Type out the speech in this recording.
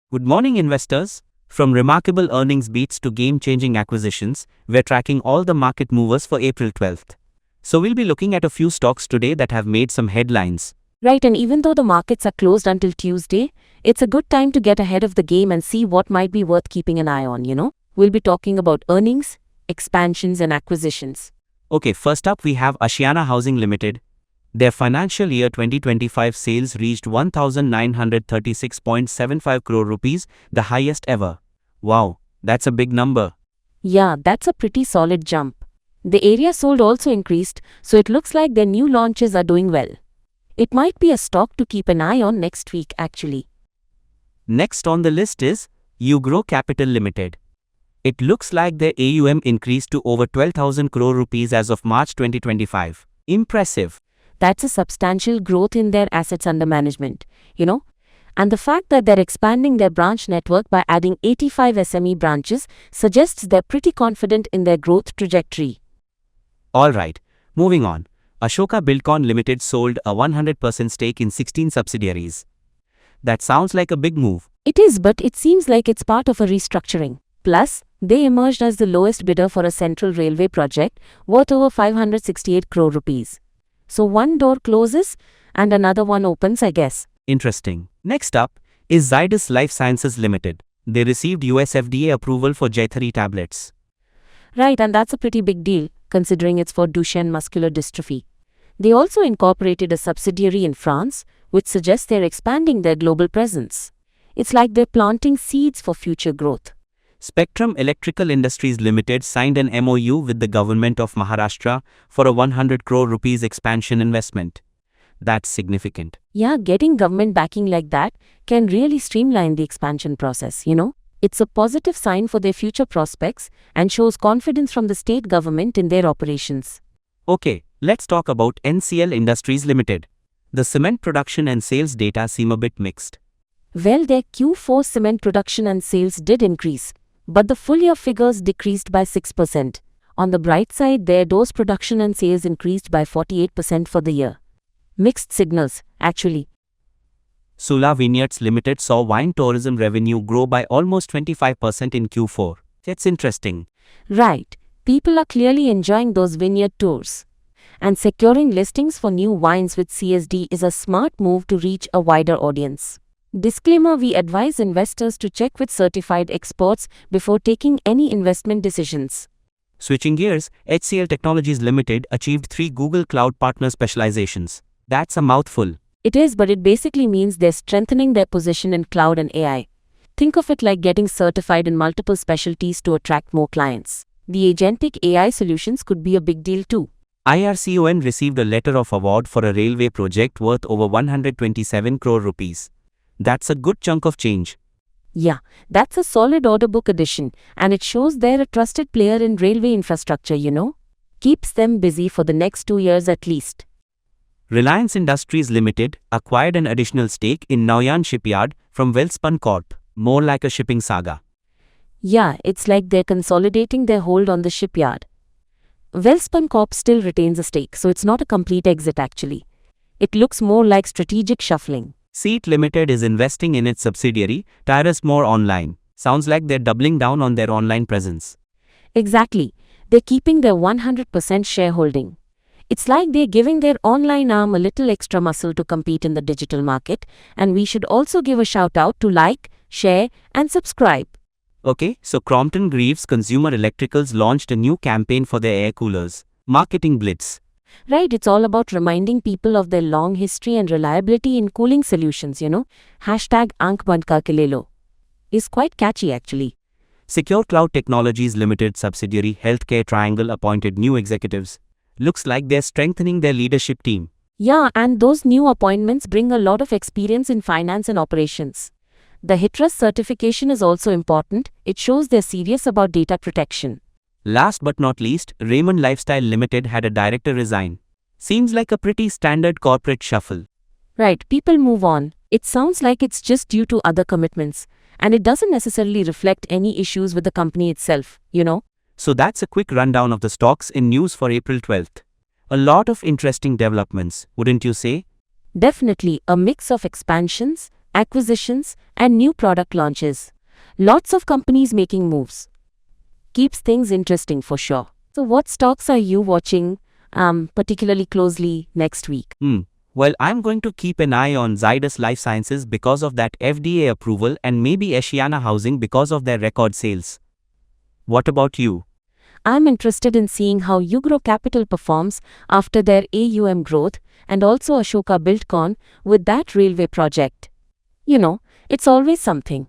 Good morning, investors. From remarkable earnings beats to game-changing acquisitions, we're tracking all the market movers for April 12th. So we'll be looking at a few stocks today that have made some headlines. Right, and even though the markets are closed until Tuesday, it's a good time to get ahead of the game and see what might be worth keeping an eye on. We'll be talking about earnings, expansions, and acquisitions. Okay, first up we have Ashiana Housing Limited. Their financial year 2025 sales reached 1,936.75 crore rupees, the highest ever. Wow, that's a big number. Yeah, that's a pretty solid jump. The area sold also increased, so it looks like their new launches are doing well. It might be a stock to keep an eye on next week, actually. Next on the list is Ugrow Capital Limited. It looks like their AUM increased to over 12,000 crore rupees as of March 2025. Impressive. That's a substantial growth in their assets under management. And the fact that they're expanding their branch network by adding 85 SME branches suggests they're pretty confident in their growth trajectory. Alright, moving on. Ashoka Buildcon Limited sold a 100% stake in 16 subsidiaries. That sounds like a big move. It is, but it seems like it's part of a restructuring. Plus, they emerged as the lowest bidder for a central railway project worth over 568 crore rupees. So one door closes and another one opens, I guess. Interesting. Next up is Zydus Life Sciences Limited. They received US FDA approval for Jaythari tablets. Right, and that's a pretty big deal, considering it's for Duchenne muscular dystrophy. They also incorporated a subsidiary in France, which suggests they're expanding their global presence. It's like they're planting seeds for future growth. Spectrum Electrical Industries Limited signed an MOU with the government of Maharashtra for a 100 crore rupees expansion investment. That's significant. Yeah, getting government backing like that can really streamline the expansion process. It's a positive sign for their future prospects and shows confidence from the state government in their operations. Okay, let's talk about NCL Industries Limited. The cement production and sales data seem a bit mixed. Well, their Q4 cement production and sales did increase, but the full-year figures decreased by 6%. On the bright side, their doors production and sales increased by 48% for the year. Mixed signals, actually. Sula Vineyards Limited saw wine tourism revenue grow by almost 25% in Q4. That's interesting. Right. People are clearly enjoying those vineyard tours. And securing listings for new wines with CSD is a smart move to reach a wider audience. Disclaimer: we advise investors to check with certified experts before taking any investment decisions. Switching gears, HCL Technologies Limited achieved 3 Google Cloud Partner specializations. That's a mouthful. It is, but it basically means they're strengthening their position in cloud and AI. Think of it like getting certified in multiple specialties to attract more clients. The agentic AI solutions could be a big deal too. IRCON received a letter of award for a railway project worth over 127 crore rupees. That's a good chunk of change. Yeah, that's a solid order book addition, and it shows they're a trusted player in railway infrastructure. Keeps them busy for the next 2 years at least. Reliance Industries Limited acquired an additional stake in Nauyaan Shipyard from Welspun Corp. More like a shipping saga. Yeah, it's like they're consolidating their hold on the shipyard. Welspun Corp still retains a stake, so it's not a complete exit actually. It looks more like strategic shuffling. Seat Limited is investing in its subsidiary, Tyrus More Online. Sounds like they're doubling down on their online presence. Exactly. They're keeping their 100% shareholding. It's like they're giving their online arm a little extra muscle to compete in the digital market, and we should also give a shout out to like, share, and subscribe. Okay, so Crompton Greaves Consumer Electricals launched a new campaign for their air coolers. Marketing Blitz. Right, it's all about reminding people of their long history and reliability in cooling solutions. Hashtag Aankh Band Ka Ke Le Lo is quite catchy actually. Secure Cloud Technologies Limited subsidiary Healthcare Triangle appointed new executives. Looks like they're strengthening their leadership team. Yeah, and those new appointments bring a lot of experience in finance and operations. The HITRUST certification is also important. It shows they're serious about data protection. Last but not least, Raymond Lifestyle Limited had a director resign. Seems like a pretty standard corporate shuffle. Right, people move on. It sounds like it's just due to other commitments, and it doesn't necessarily reflect any issues with the company itself. So that's a quick rundown of the stocks in news for April 12th. A lot of interesting developments, wouldn't you say? Definitely a mix of expansions, acquisitions, and new product launches. Lots of companies making moves. Keeps things interesting for sure. So, what stocks are you watching particularly closely next week? Well, I'm going to keep an eye on Zydus Life Sciences because of that FDA approval and maybe Asiana Housing because of their record sales. What about you? I'm interested in seeing how Ugro Capital performs after their AUM growth and also Ashoka Buildcon with that railway project. You know, it's always something.